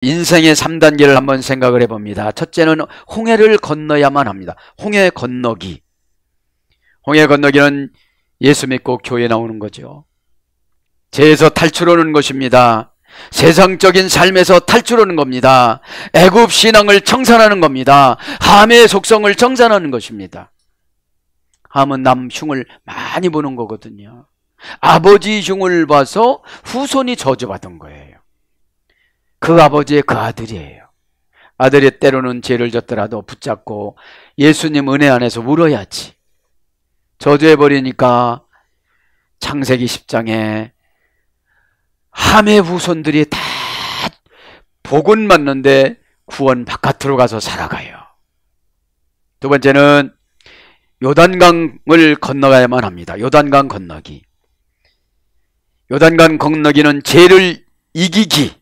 인생의 3단계를 한번 생각을 해봅니다. 첫째는 홍해를 건너야만 합니다. 홍해 건너기. 홍해 건너기는 예수 믿고 교회 나오는 거죠. 죄에서 탈출하는 것입니다. 세상적인 삶에서 탈출하는 겁니다. 애굽 신앙을 청산하는 겁니다. 함의 속성을 청산하는 것입니다. 함은 남 흉을 많이 보는 거거든요. 아버지 흉을 봐서 후손이 저주받은 거예요. 그 아버지의 그 아들이에요. 아들이 때로는 죄를 졌더라도 붙잡고 예수님 은혜 안에서 울어야지. 저주해버리니까 창세기 10장에 함의 후손들이 다 복은 맞는데 구원 바깥으로 가서 살아가요. 두 번째는 요단강을 건너가야만 합니다. 요단강 건너기. 요단강 건너기는 죄를 이기기,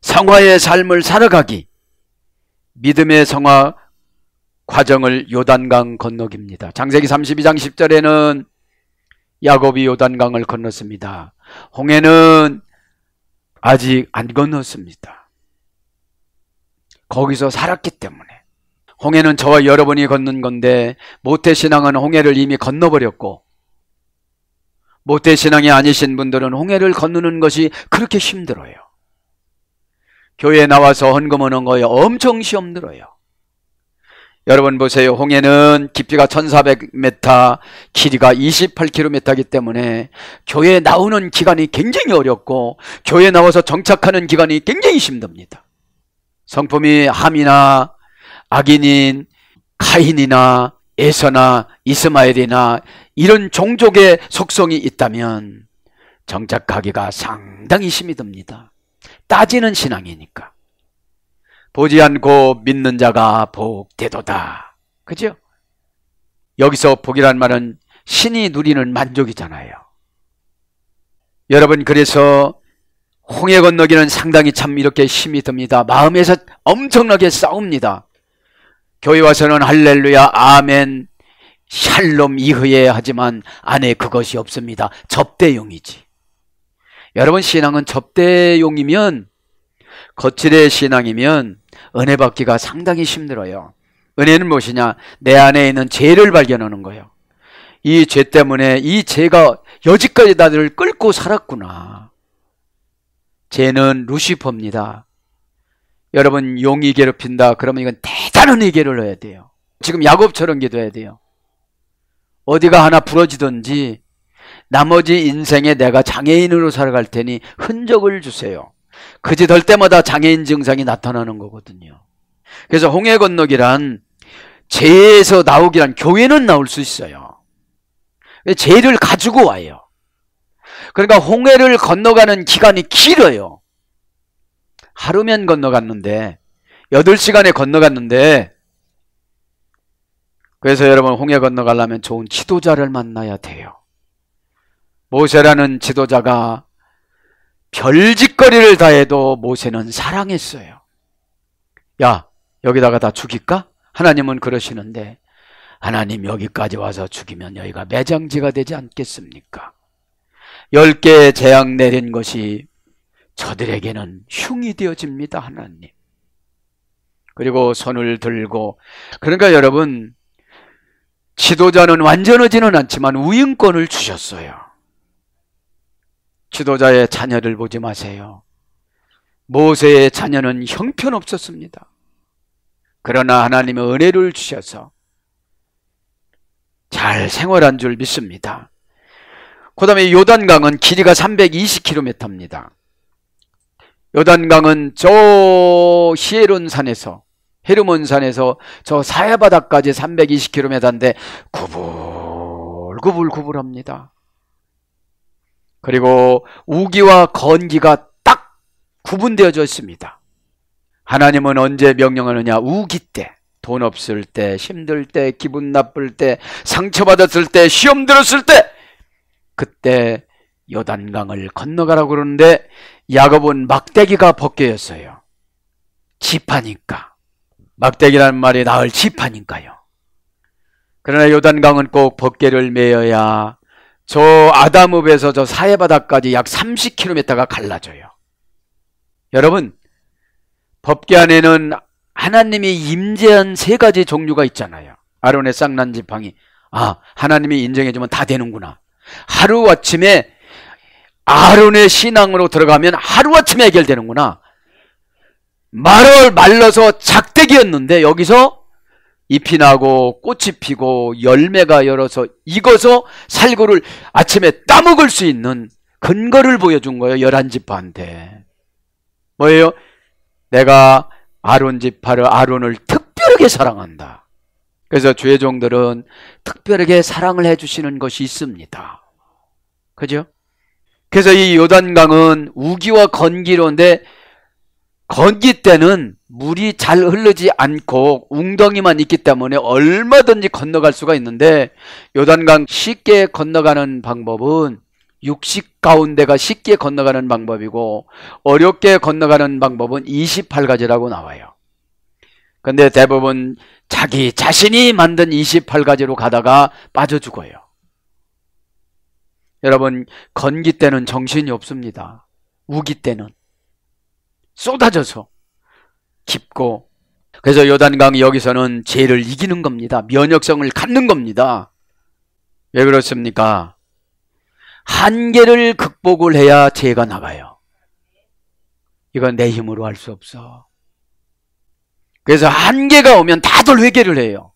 성화의 삶을 살아가기, 믿음의 성화 과정을 요단강 건너기입니다. 창세기 32장 10절에는 야곱이 요단강을 건넜습니다. 홍해는 아직 안 건넜습니다. 거기서 살았기 때문에. 홍해는 저와 여러분이 걷는 건데 모태신앙은 홍해를 이미 건너버렸고, 모태신앙이 아니신 분들은 홍해를 건너는 것이 그렇게 힘들어요. 교회에 나와서 헌금하는 거에 엄청 시험 들어요. 여러분 보세요. 홍해는 깊이가 1400m, 길이가 28km이기 때문에 교회에 나오는 기간이 굉장히 어렵고 교회에 나와서 정착하는 기간이 굉장히 힘듭니다. 성품이 함이나 악인인 카인이나 에서나 이스마엘이나 이런 종족의 속성이 있다면 정착하기가 상당히 힘이 듭니다. 따지는 신앙이니까. 보지 않고 믿는 자가 복되도다. 그죠? 여기서 복이란 말은 신이 누리는 만족이잖아요. 여러분, 그래서 홍해 건너기는 상당히 참 이렇게 힘이 듭니다. 마음에서 엄청나게 싸웁니다. 교회 와서는 할렐루야, 아멘, 샬롬 이흐에 하지만 안에 그것이 없습니다. 접대용이지. 여러분, 신앙은 접대용이면, 거칠의 신앙이면 은혜 받기가 상당히 힘들어요. 은혜는 무엇이냐? 내 안에 있는 죄를 발견하는 거예요. 이 죄 때문에 이 죄가 여지까지 나를 끌고 살았구나. 죄는 루시퍼입니다. 여러분, 용이 괴롭힌다 그러면 이건 대단한 회개를 해야 돼요. 지금 야곱처럼 기도해야 돼요. 어디가 하나 부러지든지 나머지 인생에 내가 장애인으로 살아갈 테니 흔적을 주세요. 그 짓 할 때마다 장애인 증상이 나타나는 거거든요. 그래서 홍해 건너기란 죄에서 나오기란, 교회는 나올 수 있어요. 죄를 가지고 와요. 그러니까 홍해를 건너가는 기간이 길어요. 하루면 건너갔는데 8시간에 건너갔는데, 그래서 여러분, 홍해 건너가려면 좋은 지도자를 만나야 돼요. 모세라는 지도자가 별짓거리를 다 해도 모세는 사랑했어요. 야, 여기다가 다 죽일까? 하나님은 그러시는데, 하나님 여기까지 와서 죽이면 여기가 매장지가 되지 않겠습니까? 10개의 재앙 내린 것이 저들에게는 흉이 되어집니다, 하나님. 그리고 손을 들고, 그러니까 여러분, 지도자는 완전하지는 않지만 우인권을 주셨어요. 지도자의 자녀를 보지 마세요. 모세의 자녀는 형편없었습니다. 그러나 하나님의 은혜를 주셔서 잘 생활한 줄 믿습니다. 그 다음에 요단강은 길이가 320km입니다. 요단강은 저 히에론산에서, 헤르몬산에서 저 사해바다까지 320km인데 구불구불합니다. 그리고 우기와 건기가 딱 구분되어져 있습니다. 하나님은 언제 명령하느냐? 우기 때, 돈 없을 때, 힘들 때, 기분 나쁠 때, 상처받았을 때, 시험 들었을 때, 그때 요단강을 건너가라고 그러는데 야곱은 막대기가 벗겨였어요. 지파니까. 막대기라는 말이 나을 지파니까요. 그러나 요단강은 꼭 벗개를 메어야 저 아담읍에서 저 사해바다까지 약 30km가 갈라져요. 여러분, 법궤 안에는 하나님이 임재한 3가지 종류가 있잖아요. 아론의 쌍난 지팡이. 하나님이 인정해주면 다 되는구나. 하루아침에 아론의 신앙으로 들어가면 하루아침에 해결되는구나. 말을 말라서 작대기였는데 여기서 잎이 나고 꽃이 피고 열매가 열어서 익어서 살구를 아침에 따먹을 수 있는 근거를 보여준 거예요. 11지파한테. 뭐예요? 내가 아론을 특별하게 사랑한다. 그래서 주의 종들은 특별하게 사랑을 해주시는 것이 있습니다. 그죠? 그래서 이 요단강은 우기와 건기로운데, 건기 때는 물이 잘 흐르지 않고 웅덩이만 있기 때문에 얼마든지 건너갈 수가 있는데, 요단강 쉽게 건너가는 방법은 60 가운데가 쉽게 건너가는 방법이고 어렵게 건너가는 방법은 28가지라고 나와요. 근데 대부분 자기 자신이 만든 28가지로 가다가 빠져 죽어요. 여러분, 건기 때는 정신이 없습니다. 우기 때는 쏟아져서 깊고, 그래서 요단강 여기서는 죄를 이기는 겁니다. 면역성을 갖는 겁니다. 왜 그렇습니까? 한계를 극복을 해야 죄가 나가요. 이건 내 힘으로 할 수 없어. 그래서 한계가 오면 다들 회개를 해요.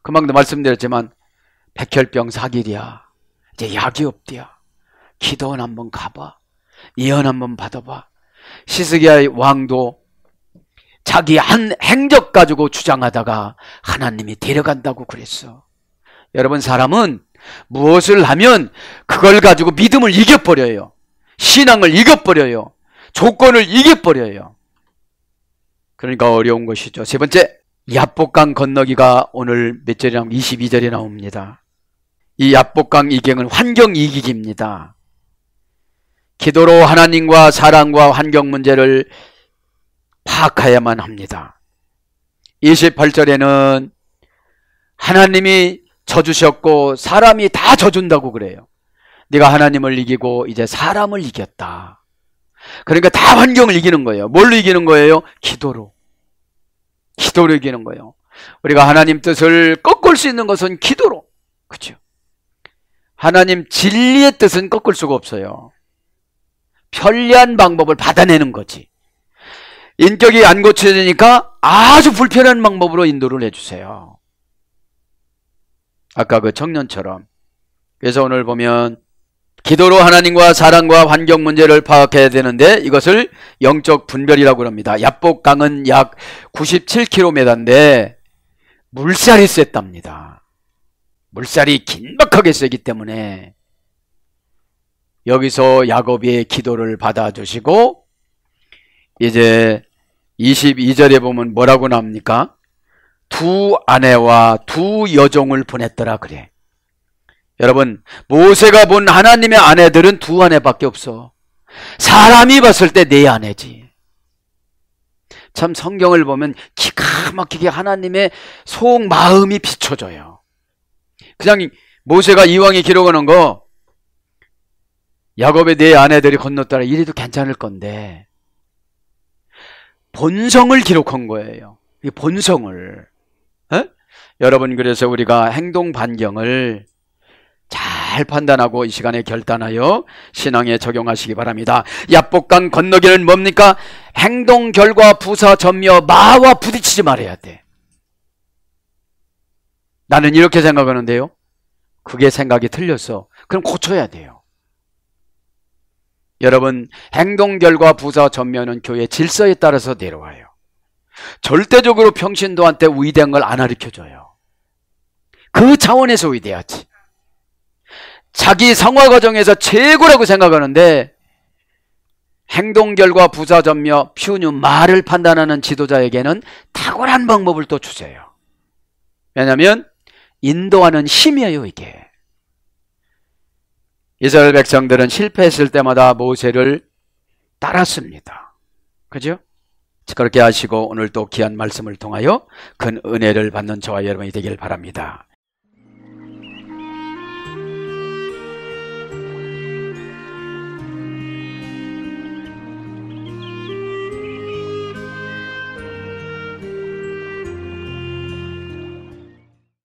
금방도 말씀드렸지만 백혈병 4길이야. 이제 약이 없대야. 기도원 한번 가봐. 예언 한번 받아봐. 시스기야 왕도 자기 한 행적 가지고 주장하다가 하나님이 데려간다고 그랬어. 여러분, 사람은 무엇을 하면 그걸 가지고 믿음을 이겨버려요. 신앙을 이겨버려요. 조건을 이겨버려요. 그러니까 어려운 것이죠. 세 번째, 야복강 건너기가 오늘 몇 절이 나오면 22절에 나옵니다. 이 야복강 이경은 환경 이기기입니다. 기도로 하나님과 사랑과 환경 문제를 파악해야만 합니다. 28절에는 하나님이 져주셨고 사람이 다 져준다고 그래요. 네가 하나님을 이기고 이제 사람을 이겼다. 그러니까 다 환경을 이기는 거예요. 뭘로 이기는 거예요? 기도로. 기도로 이기는 거예요. 우리가 하나님 뜻을 꺾을 수 있는 것은 기도로. 그렇죠? 하나님 진리의 뜻은 꺾을 수가 없어요. 편리한 방법을 받아내는 거지. 인격이 안 고쳐지니까 아주 불편한 방법으로 인도를 해주세요. 아까 그 청년처럼. 그래서 오늘 보면 기도로 하나님과 사랑과 환경 문제를 파악해야 되는데 이것을 영적 분별이라고 합니다. 야복강은 약 97km인데 물살이 셌답니다. 물살이 긴박하게 세기 때문에 여기서 야곱의 기도를 받아주시고 이제 22절에 보면 뭐라고 나옵니까? 두 아내와 두 여종을 보냈더라 그래. 여러분, 모세가 본 하나님의 아내들은 두 아내밖에 없어. 사람이 봤을 때 네 아내지. 참 성경을 보면 기가 막히게 하나님의 속 마음이 비춰져요. 그냥 모세가 이왕에 기록하는 거 야곱의 네 아내들이 건넜더라 이래도 괜찮을 건데 본성을 기록한 거예요. 이 본성을. 여러분, 그래서 우리가 행동 반경을 잘 판단하고 이 시간에 결단하여 신앙에 적용하시기 바랍니다. 야복강 건너기는 뭡니까? 행동, 결과, 부사, 전며, 마와 부딪히지 말아야 돼. 나는 이렇게 생각하는데요. 그게 생각이 틀렸어. 그럼 고쳐야 돼요. 여러분, 행동, 결과, 부사, 전면은 교회 질서에 따라서 내려와요. 절대적으로 평신도한테 위대한 걸 안 가르쳐줘요. 그 차원에서 위대하지. 자기 성화 과정에서 최고라고 생각하는데 행동, 결과, 부사, 전며, 퓨뉴, 말을 판단하는 지도자에게는 탁월한 방법을 또 주세요. 왜냐하면 인도하는 힘이에요, 이게. 이스라엘 백성들은 실패했을 때마다 모세를 따랐습니다. 그죠? 그렇게 하시고 오늘 또 귀한 말씀을 통하여 큰 은혜를 받는 저와 여러분이 되길 바랍니다.